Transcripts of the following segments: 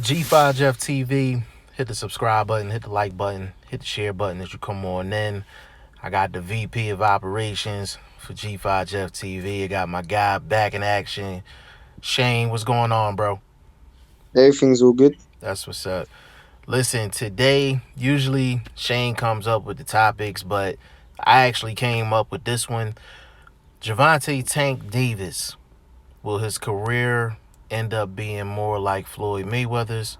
G5Jefftv, hit the subscribe button, hit the like button, hit the share button as you come on in. I got the VP of operations for G5Jefftv. I got my guy back in action. Shane, what's going on, bro? Everything's all good. That's what's up. Listen, today, usually Shane comes up with the topics, but I actually came up with this one. Gervonta Tank Davis. Will his career end up being more like Floyd Mayweather's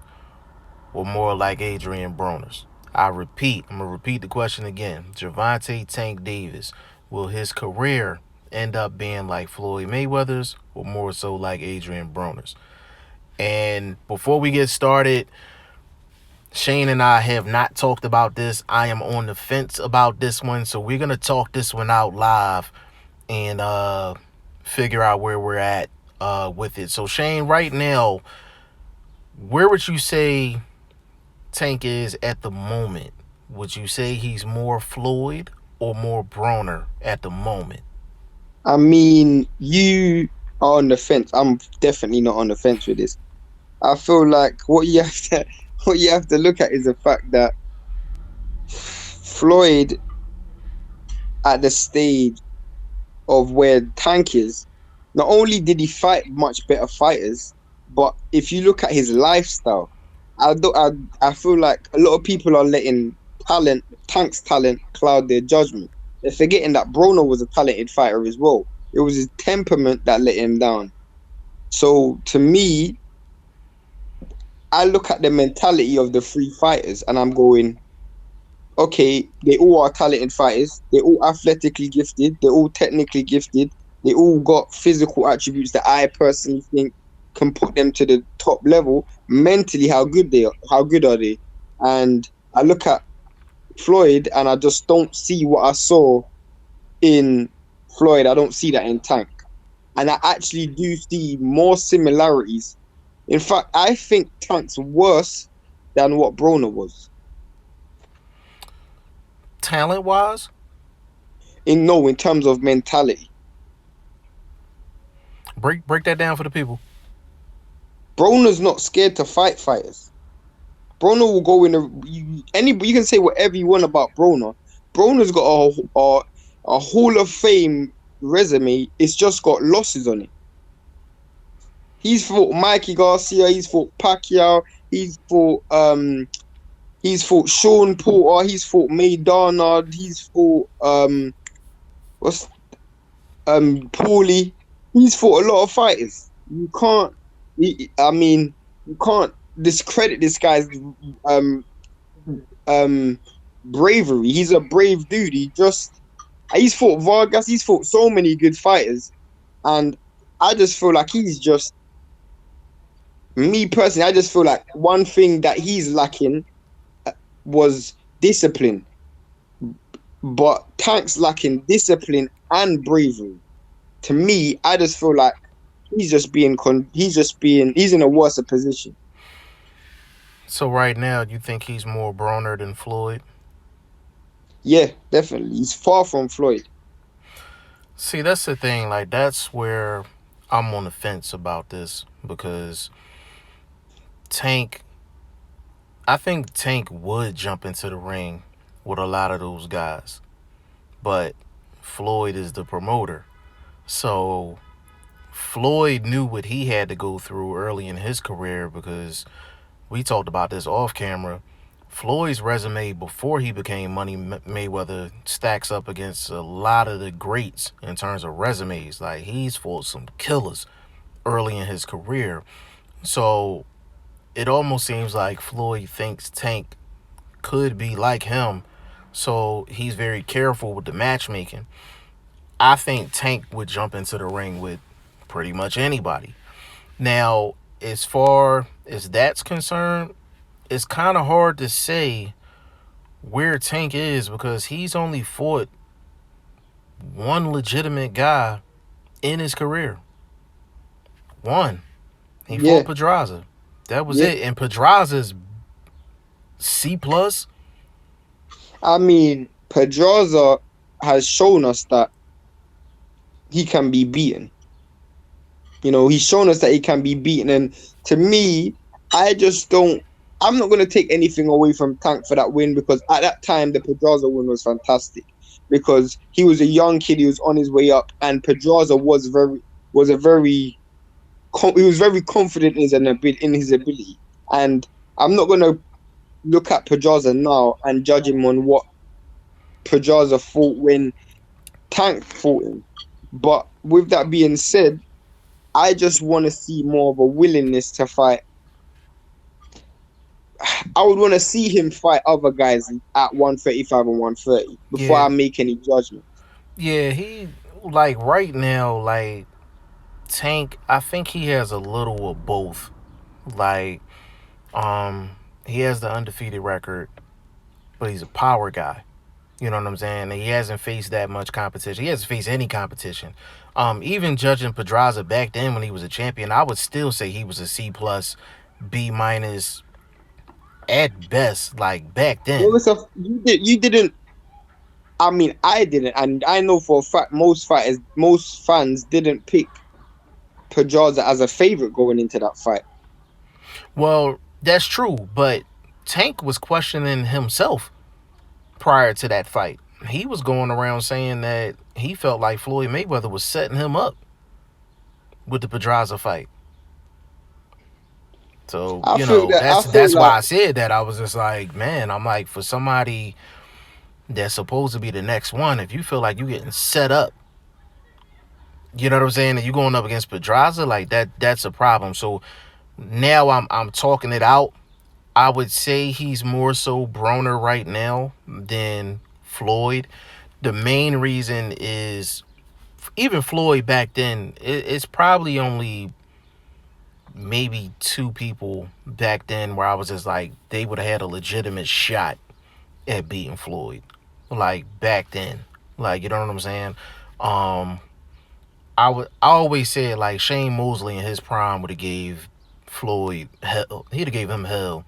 or more like Adrien Broner's? I'm going to repeat the question again. Gervonta Tank Davis, will his career end up being like Floyd Mayweather's or more so like Adrien Broner's? And before we get started, Shane and I have not talked about this. I am on the fence about this one, so we're going to talk this one out live and figure out where we're at with it. So, Shane, right now, where would you say Tank is at the moment? Would you say he's more Floyd or more Broner at the moment? I mean, you are on the fence. I'm definitely not on the fence with this. I feel like what you have to look at is the fact that Floyd, at the stage of where Tank is, not only did he fight much better fighters, but if you look at his lifestyle, I feel like a lot of people are letting Tank's talent cloud their judgment. They're forgetting that Broner was a talented fighter as well. It was his temperament that let him down. So to me, I look at the mentality of the three fighters and I'm going, okay, they all are talented fighters. They're all athletically gifted. They're all technically gifted. They all got physical attributes that I personally think can put them to the top level. Mentally, how good are they? And I look at Floyd and I just don't see what I saw in Floyd. I don't see that in Tank. And I actually do see more similarities. In fact, I think Tank's worse than what Broner was. Talent wise? In terms of mentality. Break that down for the people. Broner's not scared to fight fighters. Broner will go in you can say whatever you want about Broner. Broner's got a Hall of Fame resume. It's just got losses on it. He's fought Mikey Garcia. He's fought Pacquiao. He's fought Sean Porter. He's fought Maidana. He's fought Paulie. He's fought a lot of fighters. You can't discredit this guy's bravery. He's a brave dude. He's fought Vargas. He's fought so many good fighters, and I just feel like me personally, I just feel like one thing that he's lacking was discipline. But Tank's lacking discipline and bravery. To me, I just feel like he's in a worse position. So, right now, you think he's more Broner than Floyd? Yeah, definitely. He's far from Floyd. See, that's the thing. Like, that's where I'm on the fence about this because Tank, I think Tank would jump into the ring with a lot of those guys, but Floyd is the promoter. So Floyd knew what he had to go through early in his career because we talked about this off camera. Floyd's resume before he became Money Mayweather stacks up against a lot of the greats in terms of resumes. Like, he's fought some killers early in his career. So it almost seems like Floyd thinks Tank could be like him. So he's very careful with the matchmaking. I think Tank would jump into the ring with pretty much anybody. Now, as far as that's concerned, it's kind of hard to say where Tank is because he's only fought one legitimate guy in his career. One. He fought Yeah, Pedraza. That was yeah. it. And Pedraza's C plus. I mean, Pedraza has shown us that he can be beaten. He's shown us that he can be beaten. And to me, I just don't. I'm not going to take anything away from Tank for that win because at that time the Pedraza win was fantastic because he was a young kid, he was on his way up, and Pedraza was a very he was very confident in his ability. And I'm not going to look at Pedraza now and judge him on what Pedraza fought when Tank fought him. But with that being said, I just want to see more of a willingness to fight. I would want to see him fight other guys at 135 and 130 before Yeah, I make any judgment. yeah, he like right now, like Tank. I think he has a little of both. Like, he has the undefeated record, but he's a power guy. You know what I'm saying? And he hasn't faced that much competition. He hasn't faced any competition. Even judging Pedraza back then when he was a champion, I would still say he was a C plus, B minus at best. Like back Well, then. it's a, you didn't. I mean, I didn't, and I know for a fact most fans didn't pick Pedraza as a favorite going into that fight. Well, that's true, but Tank was questioning himself prior to that fight. He was going around saying that he felt like Floyd Mayweather was setting him up with the Pedraza fight. So I feel that I feel that's why like I said that. I was just like, man, I'm like, for somebody that's supposed to be the next one, if you feel like you're getting set up, you know what I'm saying, and you going up against Pedraza, like that's a problem. So now I'm talking it out. I would say he's more so Broner right now than Floyd. The main reason is even Floyd back then, it's probably only maybe two people back then where I was just like, they would have had a legitimate shot at beating Floyd. Like back then. Like, you know what I'm saying? Um I always said like Shane Mosley in his prime would have gave Floyd hell. He'd have gave him hell.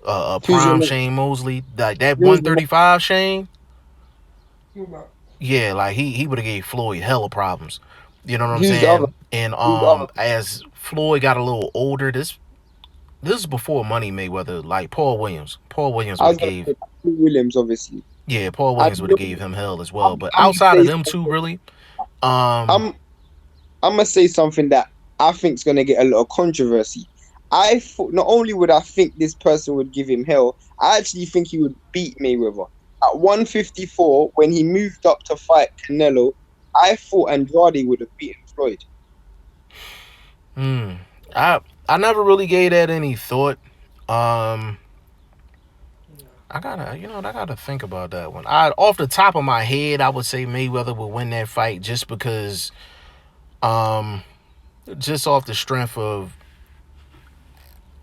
A who's your prime Shane Mosley, like that who's the 135 Shane, yeah, like he would have gave Floyd hella problems. You know what I'm who's the other saying? And who's the other? as Floyd got a little older, this is before Money Mayweather, like Paul Williams. Paul Williams I would was have gonna gave say Williams, obviously. yeah, Paul And Williams you would have know, gave him hell as well. I'm, But I'm gonna outside of say them two, something. really, um, I'm I'm gonna say something that I think is gonna get a lot of controversy. I thought not only would I think this person would give him hell, I actually think he would beat Mayweather at 154 when he moved up to fight Canelo. I thought Andrade would have beaten Floyd. hmm, I I never really gave that any thought. Um, I gotta think about that one. I off the top of my head, I would say Mayweather would win that fight just because, um, just off the strength of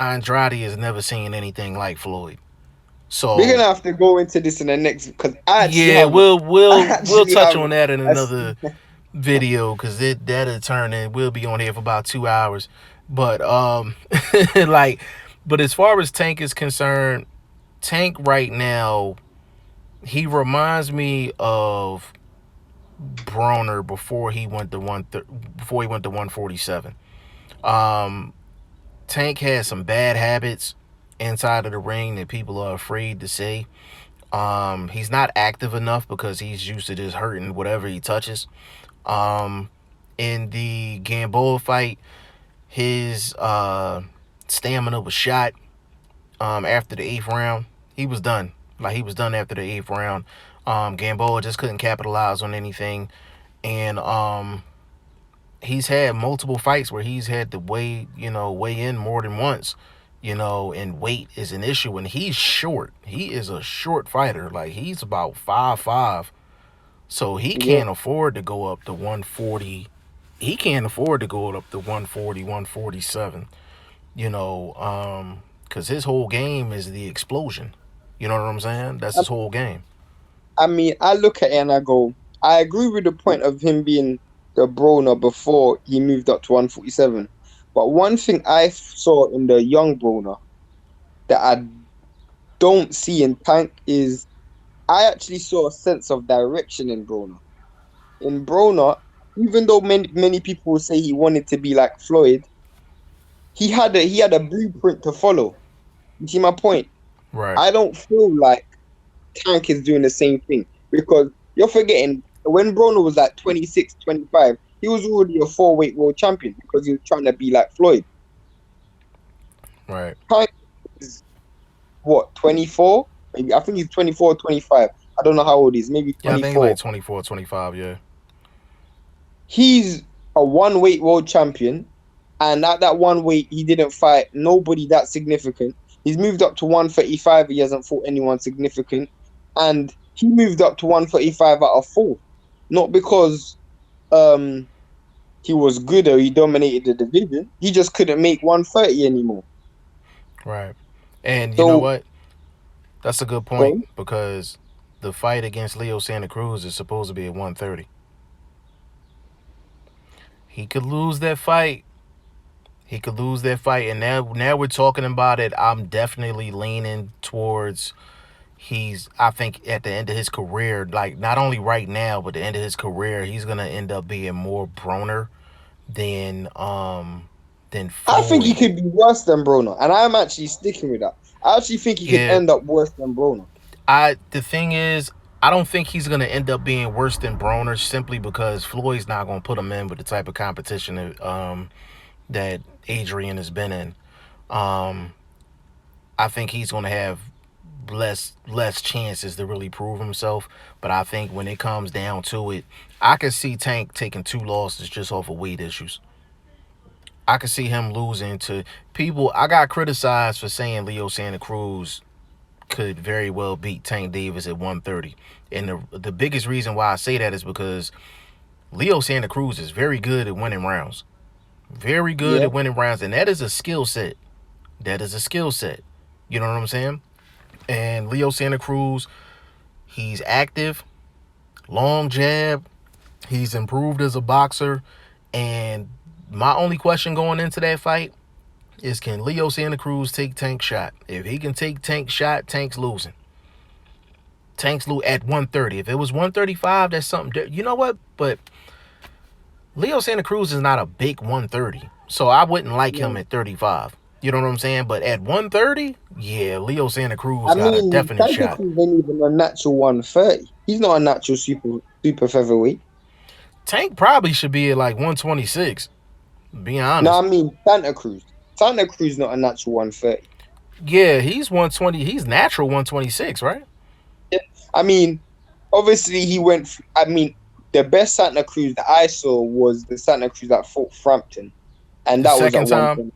Andrade has never seen anything like Floyd. We're So gonna have to go into this in the next because I actually yeah, have I we'll actually touch have on that in a another video because that'll turn and we'll be on here for about 2 hours. But like, but as far as Tank is concerned, Tank right now he reminds me of Broner before he went to 147. Um, Tank has some bad habits inside of the ring that people are afraid to say. He's not active enough because he's used to just hurting whatever he touches. Um, in the Gamboa fight, his stamina was shot. After the eighth round, he was done. Like he was done after the eighth round. Gamboa just couldn't capitalize on anything, and he's had multiple fights where he's had to weigh in more than once. And weight is an issue, and he's short. He is a short fighter. Like he's about 5'5", so he yeah. can't afford to go up to 140. He can't afford to go up to 140, 147. Because his whole game is the explosion. You know what I'm saying? That's I, his whole game. I mean, I look at it and I go, I agree with the point of him being the Broner before he moved up to 147. But one thing I saw in the young Broner that I don't see in Tank is I actually saw a sense of direction in Broner. In Broner, even though many people will say he wanted to be like Floyd, he had a blueprint to follow. You see my point? Right. I don't feel like Tank is doing the same thing because you're forgetting when Broner was like 26, 25, he was already a four-weight world champion because he was trying to be like Floyd. Right. Tank is what, 24? Maybe I think he's 24 or 25. I don't know how old he is, maybe Yeah, I think like 24. 24, 25. Yeah. He's a one-weight world champion, and at that one weight, he didn't fight nobody that significant. He's moved up to 135. He hasn't fought anyone significant, and he moved up to 135 out of four, not because um he was good or he dominated the division. He just couldn't make 130 anymore. Right. And you know So, what? That's a good point go because the fight against Leo Santa Cruz is supposed to be at 130. He could lose that fight. He could lose that fight, and now we're talking about it. I'm definitely leaning towards I think at the end of his career, like not only right now, but the end of his career, he's gonna end up being more Broner than I think he Floyd. could be worse than Broner, and I'm actually sticking with that. I actually think he could Yeah, end up worse than Broner. the thing is, I don't think he's gonna end up being worse than Broner simply because Floyd's not gonna put him in with the type of competition that Adrien has been in. Um, I think he's gonna have less chances to really prove himself. But I think when it comes down to it, I could see Tank taking two losses just off of weight issues. I could see him losing to people. I got criticized for saying Leo Santa Cruz could very well beat Tank Davis at 130. And the biggest reason why I say that is because Leo Santa Cruz is very good at winning rounds. Very good Yeah, at winning rounds. And that is a skill set. That is a skill set. You know what I'm saying? And Leo Santa Cruz, he's active, long jab. He's improved as a boxer. And my only question going into that fight is can Leo Santa Cruz take Tank's shot? If he can take Tank's shot, Tank's losing. Tank's lose at 130. If it was 135, that's something. You know what? But Leo Santa Cruz is not a big 130. So I wouldn't like him no. at 35. You know what I'm saying? But at 130, yeah, Leo Santa Cruz I got a mean, definite Santa shot. Cruz ain't even a natural 130. He's not a natural super featherweight. Tank probably should be at like 126, being No, I honest. mean Santa Cruz. Santa Cruz not a natural 130. Yeah, he's 120. He's natural 126, right? I mean, obviously he went. I mean, the best Santa Cruz that I saw was the Santa Cruz that fought Frampton, and The that was second at time. 120.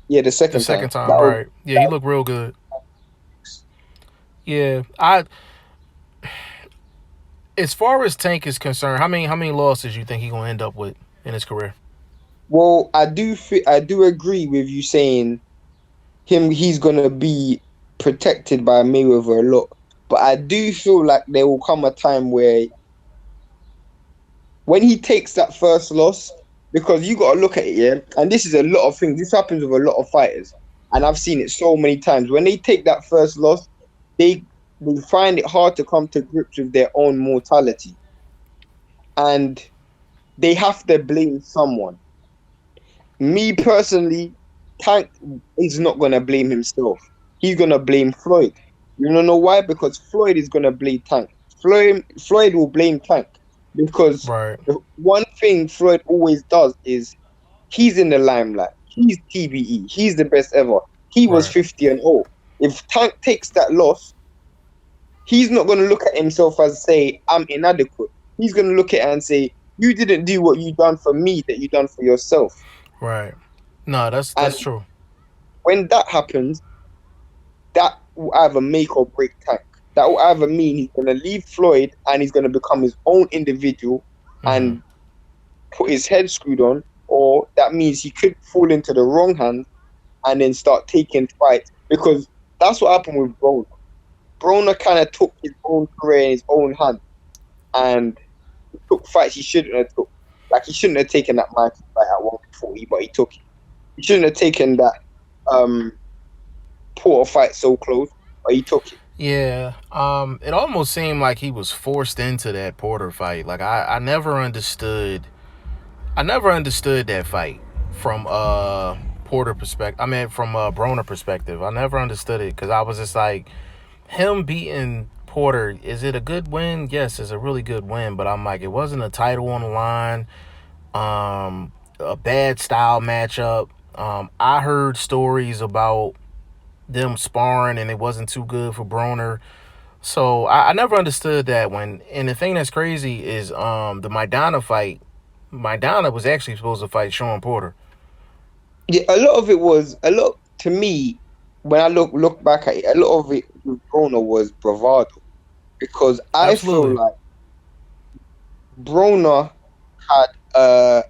Yeah, the The second time. second time, right. Yeah, he looked real good. Yeah. As far as Tank is concerned, how many losses you think he gonna end up with in his career? Well, I do agree with you saying he's gonna be protected by Mayweather a lot. But I do feel like there will come a time where when he takes that first loss, because you got to look at it, yeah, and this is a lot of things. This happens with a lot of fighters, and I've seen it so many times. When they take that first loss, they they find it hard to come to grips with their own mortality, and they have to blame someone. Me personally, Tank is not gonna blame himself. He's gonna blame Floyd. You don't know why? Because Floyd is gonna blame Tank. Floyd will blame Tank because Right, the one thing Floyd always does is he's in the limelight. He's TBE. He's the best ever. He was right, 50-0. If Tank takes that loss, he's not gonna look at himself as say I'm inadequate. He's gonna look at it and say you didn't do what you done for me that you done for yourself. right. No, that's And true. when that happens, that will either make or break Tank. That will either mean he's going to leave Floyd and he's going to become his own individual Hmm. and put his head screwed on, or that means he could fall into the wrong hands and then start taking fights. Because that's what happened with Broner. Broner kind of took his own career in his own hand and he took fights he shouldn't have took. Like he shouldn't have taken that Mikey fight at 140, but he took it. He shouldn't have taken that um Porter fight so close, but he took it. Yeah. It almost seemed like he was forced into that Porter fight. Like I never understood. I never understood that fight from Porter perspective. I mean, from a Broner perspective, I never understood it because I was just like, him beating Porter, is it a good win? Yes, it's a really good win, but I'm like, it wasn't a title on the line. A bad style matchup. I heard stories about them sparring and it wasn't too good for Broner. So I never understood that when. And the thing that's crazy is the Maidana fight. Maidana was actually supposed to fight Sean Porter. Yeah, a lot of it was a lot to me when I look back at it. A lot of it with Broner was bravado because I feel Absolutely. like Broner had a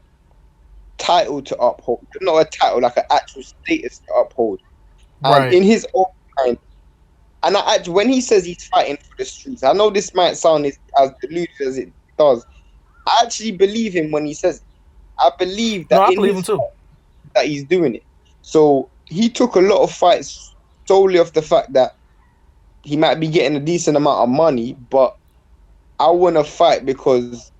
title to uphold, not a title, like an actual status to uphold, and Right. in his own mind. And when he says he's fighting for the streets, I know this might sound as deluded as it does. I actually believe him when he says it. I believe No, that I in believe him his too. that he's doing it. So he took a lot of fights solely off the fact that he might be getting a decent amount of money, but I want to fight because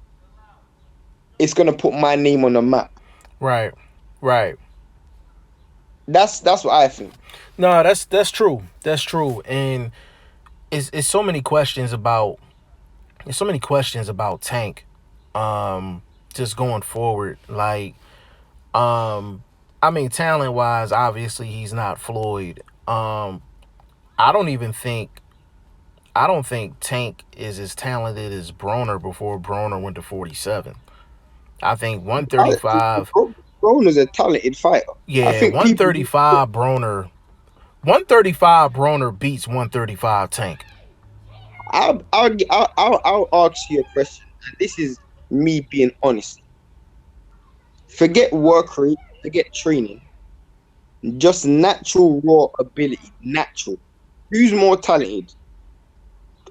it's gonna put my name on the map. Right. Right. That's what I think. No, that's true. That's true. And it's so many questions about there's so many questions about Tank. Just going forward. Like, I mean, talent wise, obviously he's not Floyd. I don't even think I don't think Tank is as talented as Broner before Broner went to 47. I think I, 135, Broner's a talented fighter. I yeah, think people. 135 Broner, 135 Broner beats 135 Tank. I'll ask you a question, and this is me being honest. Forget work rate, forget training, just natural raw ability. Natural. Who's more talented?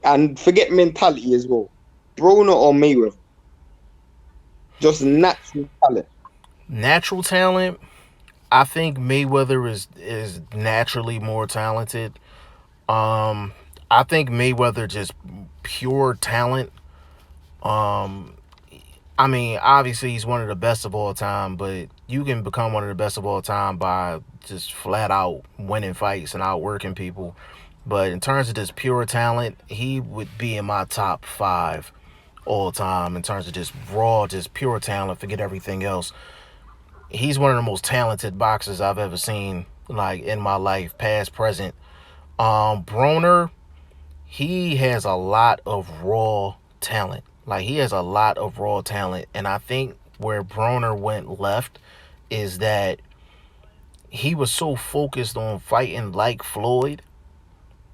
And forget mentality as well. Broner or Mayweather? Just natural talent. Natural talent, I think Mayweather is naturally more talented. Um, I think Mayweather just pure talent. Um, I mean, obviously he's one of the best of all time, but you can become one of the best of all time by just flat out winning fights and outworking people. But in terms of just pure talent, he would be in my top five all time in terms of just raw, just pure talent. Forget everything else. He's one of the most talented boxers I've ever seen, like in my life, past, present. Broner, he has a lot of raw talent. Like he has a lot of raw talent, and I think where Broner went left is that he was so focused on fighting like Floyd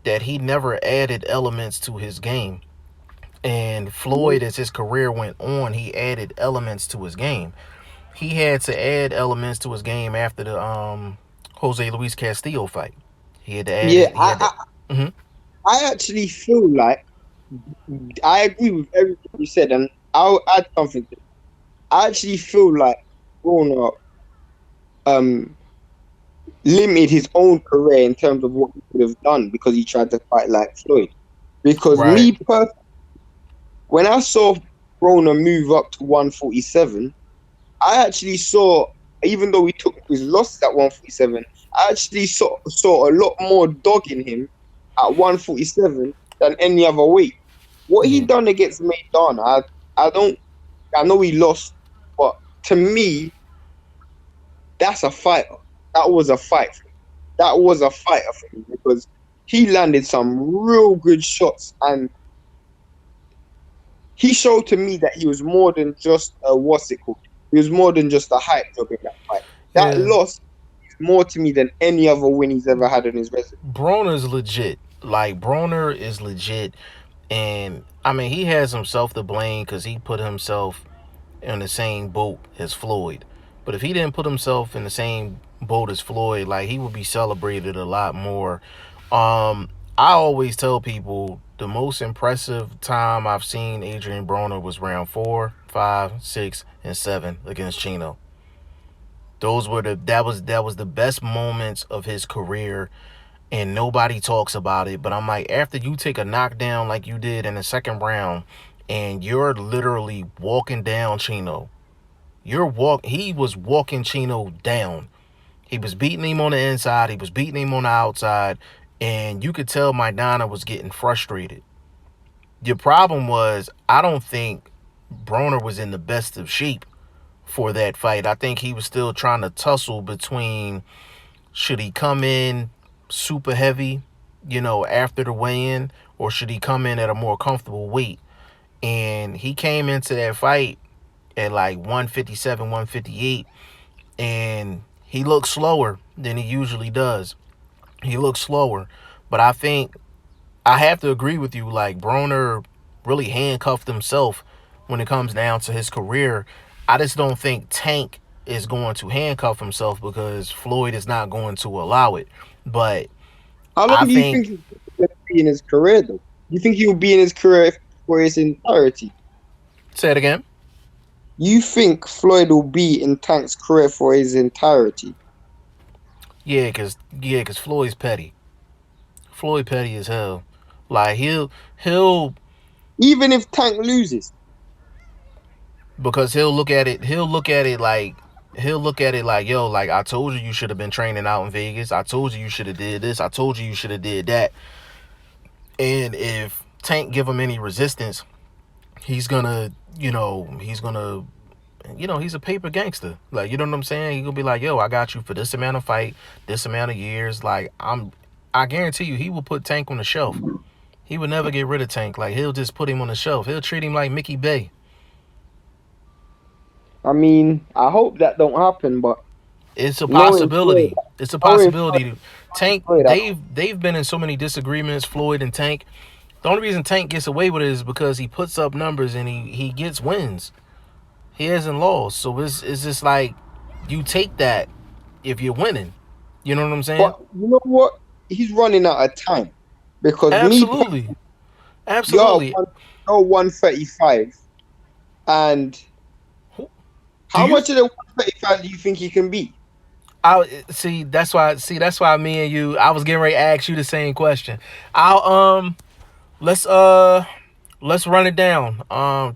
that he never added elements to his game. And Floyd, as his career went on, he added elements to his game. He had to add elements to his game after the Jose Luis Castillo fight. He had to add Yeah, it. He had to. Mm-hmm. I actually feel like I agree with everything you said, and I'll add something to it. I actually feel like Broner um limited his own career in terms of what he could have done because he tried to fight like Floyd. Because Right. me personally, when I saw Broner move up to 147, I actually saw, even though he took his losses at 147, I actually saw a lot more dog in him at 147 than any other weight. What he Yeah. done against Maidana, I don't, I know he lost, but to me, that's a fighter. That was a fight. That was a fighter for me because he landed some real good shots and he showed to me that he was more than just a what's it called? He was more than just a hype job in that fight. That Yeah. loss is more to me than any other win he's ever had on his resume. Broner's legit. Like Broner is legit, and I mean he has himself to blame because he put himself in the same boat as Floyd. But if he didn't put himself in the same boat as Floyd, like he would be celebrated a lot more. I always tell people the most impressive time I've seen Adrien Broner was round 4, 5, 6, and 7 against Chino. Those were that was the best moments of his career, and nobody talks about it. But I'm like, after you take a knockdown like you did in the second round, and you're literally walking down Chino, he was walking Chino down. He was beating him on the inside. He was beating him on the outside, and you could tell Maidana was getting frustrated. Your problem was, I don't think Broner was in the best of shape for that fight. I think he was still trying to tussle between, should he come in super heavy, after the weigh-in, or should he come in at a more comfortable weight? And he came into that fight at like 157, 158, and he looked slower than he usually does. He looked slower. But I think I have to agree with you. Like, Broner really handcuffed himself when it comes down to his career. I just don't think Tank is going to handcuff himself because Floyd is not going to allow it. But How long I do you think, think he's going to be in his career, though? Do you think he'll be in his career for his entirety? say it again. You think Floyd will be in Tank's career for his entirety? Yeah, cause Floyd's petty. Floyd petty as hell. Like, he'll Even if Tank loses, because he'll look at it like, yo, like, I told you should have been training out in Vegas. I told you should have did this. I told you should have did that. And if Tank give him any resistance, he's gonna, he's a paper gangster. Like, you know what I'm saying? He gonna be like, yo, I got you for this amount of fight, this amount of years. Like, I guarantee you, he will put Tank on the shelf. He would never get rid of Tank. Like, he'll just put him on the shelf. He'll treat him like Mickey Bay. I mean, I hope that don't happen, but It's a knowing Floyd, possibility. It's a knowing Floyd, possibility. Tank, Floyd, they've been in so many disagreements, Floyd and Tank. The only reason Tank gets away with it is because he puts up numbers and he gets wins. He hasn't lost. So it's just like, you take that if you're winning. You know what I'm saying? but you know what? He's running out of time because Absolutely. you're Absolutely. one, you're 135, and Do how you much of the 135 do you think he can be? I see that's why me and you, I was getting ready to ask you the same question. I'll let's let's run it down.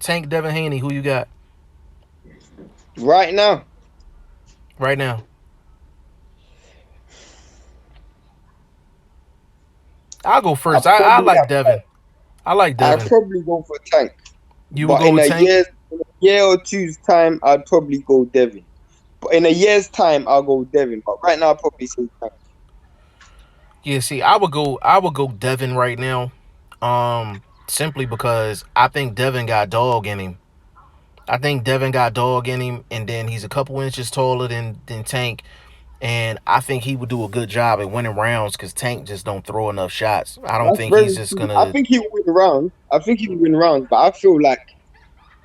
Tank, Devin Haney, who you got Right now, right now? I'll go I first. I probably like Devin. I like I Devin. probably go for Tank, You would but go with Tank? in a year or two's time, I'd probably go Devin. But in a year's time, I'll go Devin. But right now, I'll probably say Tank. Yeah, see, I would go Devin right now. Simply because I think Devin got dog in him. I think Devin got dog in him, and then he's a couple inches taller than Tank, and I think he would do a good job at winning rounds because Tank just don't throw enough shots. I don't That's think he's very just true. I gonna. think he'll win rounds. I think he'll win rounds, but I feel like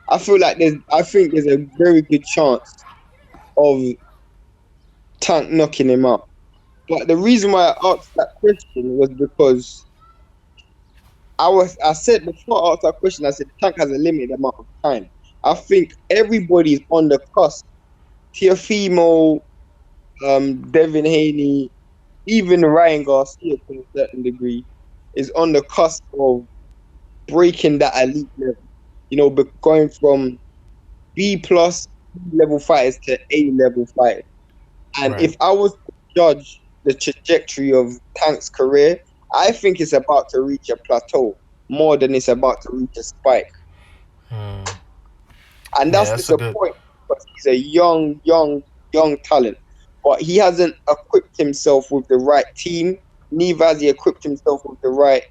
there's a very good chance of Tank knocking him out. But the reason why I asked that question was because I said before I asked that question, I said Tank has a limited amount of time. I think everybody's on the cusp. TFemo, Devin Haney, even Ryan Garcia to a certain degree is on the cusp of breaking that elite level. But going from B plus level fighters to A level fighters. And Right. if I was to judge the trajectory of Tank's career, I think it's about to reach a plateau more than it's about to reach a spike. Hmm. And Yeah, that's that's a good. disappointing because he's a young, young, young talent. But he hasn't equipped himself with the right team. Neither has he equipped himself with the right.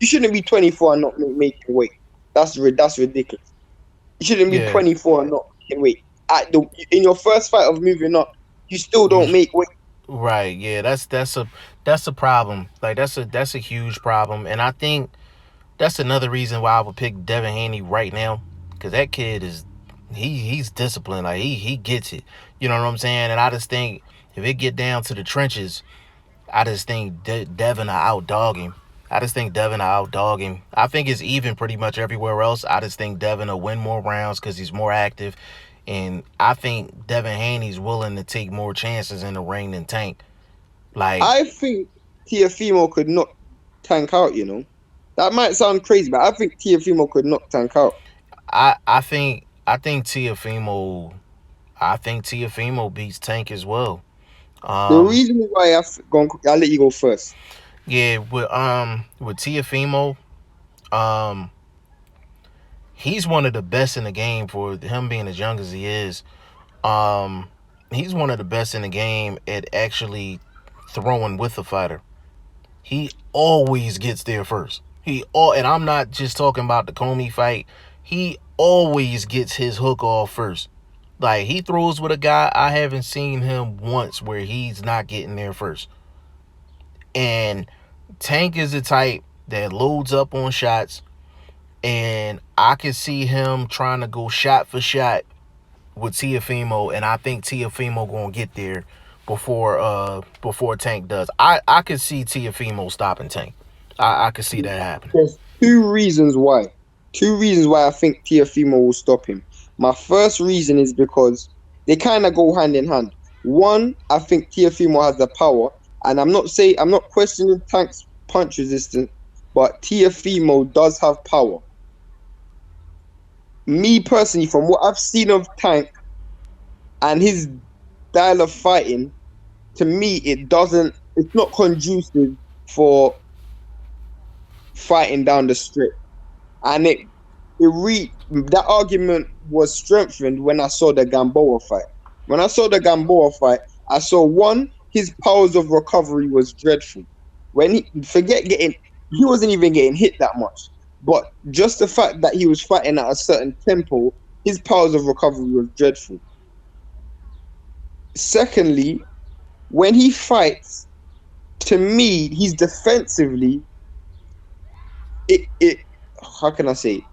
You shouldn't be 24 and not making weight. That's ridiculous. You shouldn't be Yeah. 24 and not making weight. In your first fight of moving up, you still You don't make weight. right. Yeah. That's a problem. Like, that's a huge problem, and I think that's another reason why I would pick Devin Haney right now, because that kid is he's disciplined. Like, he gets it. You know what I'm saying? And I just think if it get down to the trenches, I just think Devin will outdog him. I just think Devin will outdog him. I think it's even pretty much everywhere else. I just think Devin will win more rounds because he's more active. And I think Devin Haney's willing to take more chances in the ring than Tank. Like, I think TFemo could knock Tank out. That might sound crazy, but I think TFemo could knock Tank out. I think Tiafimo beats Tank as well. The Um, reason why I'll let you go first. yeah, with TFemo, um, he's one of the best in the game for him being as young as he is. Um, he's one of the best in the game at actually throwing with the fighter. He always gets there first. And I'm not just talking about the Comey fight. He always gets his hook off first. Like he throws with a guy, I haven't seen him once where he's not getting there first. And Tank is the type that loads up on shots, and I can see him trying to go shot for shot with TFemo, and I think TFemo gonna get there before Tank does. I could see TFemo stopping Tank. I could see that happening. There's two reasons why. Two reasons why I think TFemo will stop him. My first reason is because they kind of go hand in hand. One, I think TFemo has the power, and I'm not questioning Tank's punch resistance, but TFemo does have power. Me personally, from what I've seen of Tank and his style of fighting, to me, it's not conducive for fighting down the strip. And that argument was strengthened when I saw the Gamboa fight. When I saw the Gamboa fight, I saw one, his powers of recovery was dreadful. When he wasn't even getting hit that much. But just the fact that he was fighting at a certain tempo, his powers of recovery was dreadful. Secondly, when he fights, to me, he's defensively, it how can I say?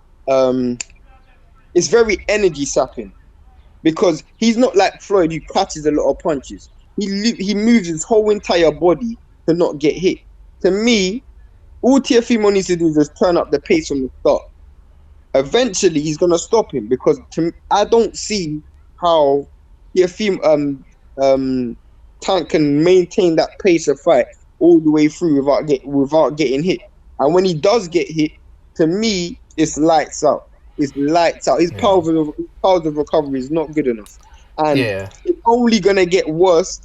It's very energy sapping because he's not like Floyd who catches a lot of punches. He moves his whole entire body to not get hit. To me, all Tiafimo needs to do is just turn up the pace from the start. Eventually, he's gonna stop him because I don't see how Tiafimo um Tank can maintain that pace of fight all the way through without getting hit. And when he does get hit, to me, it's lights out. It's lights out. Yeah. His powers of recovery is not good enough, and Yeah. it's only gonna get worse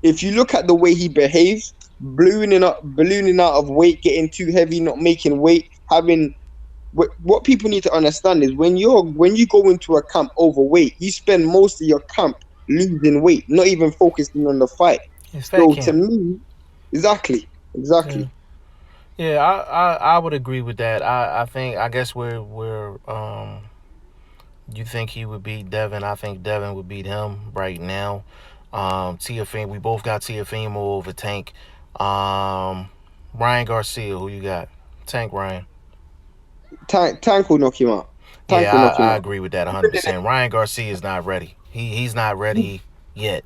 if you look at the way he behaves, ballooning out of weight, getting too heavy, not making weight, having. What people need to understand is when you go into a camp overweight, you spend most of your camp losing weight, not even focusing on the fight. It's fat So to camp. me, exactly, Yeah. exactly. Yeah, I would agree with that. I guess we're you think he would beat Devin. I think Devin would beat him right now. TFM, we both got TFM over Tank. Um, Ryan Garcia, who you got? Tank Ryan. Tank will knock him out. Tank Yeah, will knock him I out. agree with that Even in 100%. Ryan Garcia is not ready. He's not the, ready yet.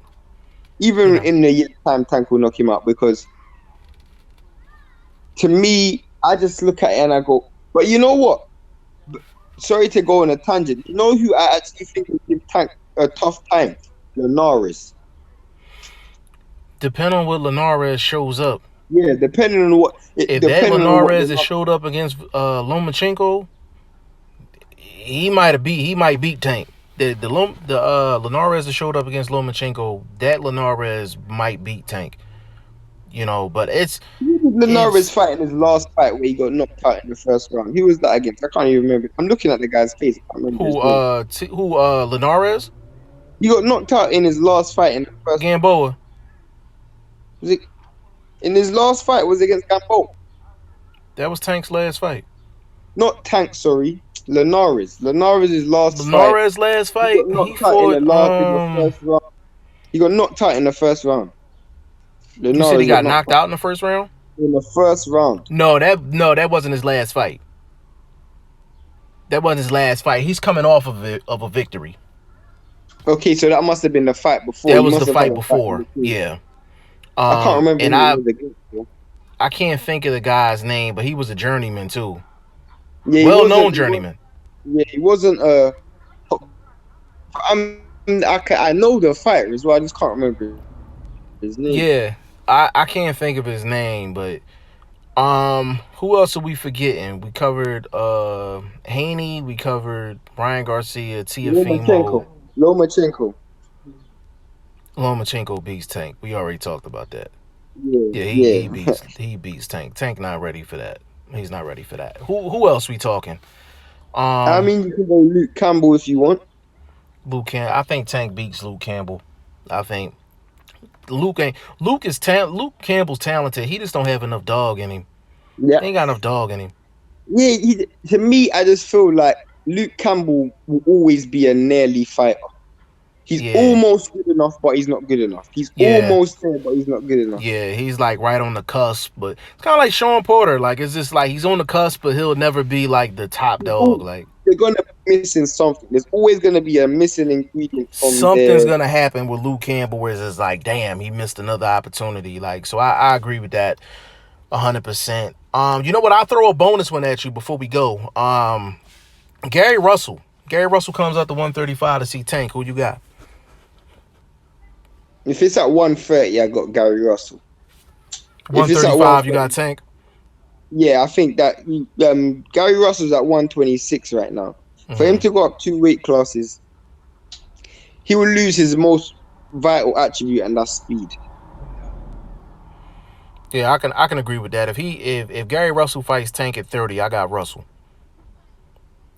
You even know. in a year's time, Tank will knock him out because to me, I just look at it and I go, but you know what? Sorry to go on a tangent. You know who I actually think will give Tank a tough time? Linares. Depending on what Linares shows up. Yeah, If that depending on what Linares has Linares. showed up against Lomachenko, he might beat Tank. The Linares that showed up against Lomachenko, that Linares might beat Tank. But it's Who did Linares it's fight in his last fight where he got knocked out in the first round? Who was that against? I can't even remember. I'm looking at the guy's face. I can't remember his name. who Linares He got knocked out in his last fight in the first. Gamboa. Was it in his last fight? Was it against Gambo? That was Tank's last fight. Not Tank, sorry. Linares. Linares' last fight. Linares' last He got fight, he knocked out in fought. the first round. He got knocked out in the first round. You said he Linares got got knocked knocked out out in the first round. in the first round. No, that wasn't his last fight. That wasn't his last fight. He's coming off of a victory. Okay, so that must have been the fight before. That He was the must have had fight a fight in before. between. Yeah. I can't remember And who it I was against. Bro. I can't think of the guy's name, but he was a journeyman too. Yeah, he Well wasn't. known He was. journeyman. Yeah, he wasn't. I know the fighter as well. I just can't remember his name. Yeah. I can't think of his name, but who else are we forgetting? We covered Haney, we covered Ryan Garcia, Lomachenko. Tiafimo. Lomachenko. Lomachenko beats Tank. We already talked about that. Yeah, Yeah, yeah. he beats Tank. Tank not ready for that. He's not ready for that. Who else we talking? I Um, mean, you can go Luke Campbell if you want. Luke Campbell. I think Tank beats Luke Campbell. I think Luke ain't Luke is Luke Campbell's talented. He just don't have enough dog in him. Yeah, He ain't got enough dog in him. yeah. To me, I just feel like Luke Campbell will always be a nearly fighter. He's Yeah, almost good enough, but he's not good enough. He's yeah, almost there, but he's not good enough. yeah. He's like right on the cusp, but it's kind of like Sean Porter. Like it's just like he's on the cusp, but he'll never be like the top dog. Oh, Like they're gonna be missing something. There's always gonna be a missing ingredient from something's their. gonna happen with Luke Campbell, where it's just like, damn, he missed another opportunity. Like so, I agree with that 100%. You know what? I'll throw a bonus one at you before we go. Gary Russell. Gary Russell comes out to 135 to see Tank. Who you got? If it's at 130, I got Gary Russell. If it's at 135, you got 130, Tank. yeah, I think that Gary Russell's at 126 right now. For him Mm-hmm. to go up 2 weight classes, he will lose his most vital attribute, and that's speed. Yeah, I can agree with that. If Gary Russell fights Tank at 30, I got Russell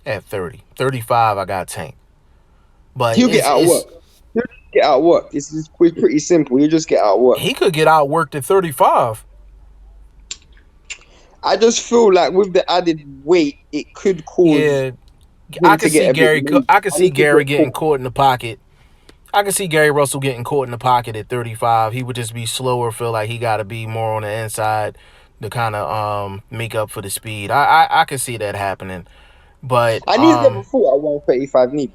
at 30. 35, I got Tank. But He'll get it's outworked. He'll just get outworked. It's pretty simple. You just get outworked. he could get outworked at 35. I just feel like with the added weight, it could cause Yeah, him to get a bit lazy, I could and see he could Gary get getting caught. caught in the pocket. I could see Gary Russell getting caught in the pocket at 35. He would just be slower, feel like he got to be more on the inside to kind of make up for the speed. I could see that happening. But And he's never fought at 135 neither.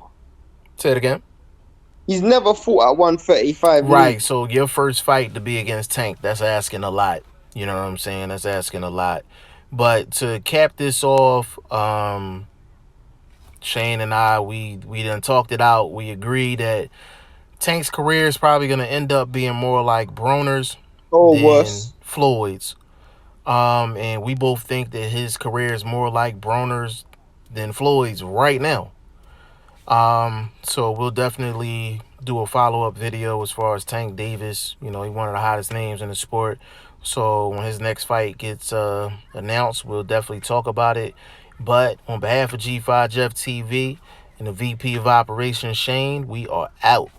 say it again. He's never fought at 135 Right. neither. So your first fight to be against Tank, that's asking a lot. You know what I'm saying? That's asking a lot. But to cap this off, Shane and I, we done talked it out. We agree that Tank's career is probably gonna end up being more like Broner's Or than worse. Floyd's. And we both think that his career is more like Broner's than Floyd's right now. So we'll definitely do a follow up video as far as Tank Davis. You know, he one of the hottest names in the sport. So when his next fight gets announced, we'll definitely talk about it. But on behalf of G5 Jeff TV and the VP of Operations Shane, we are out.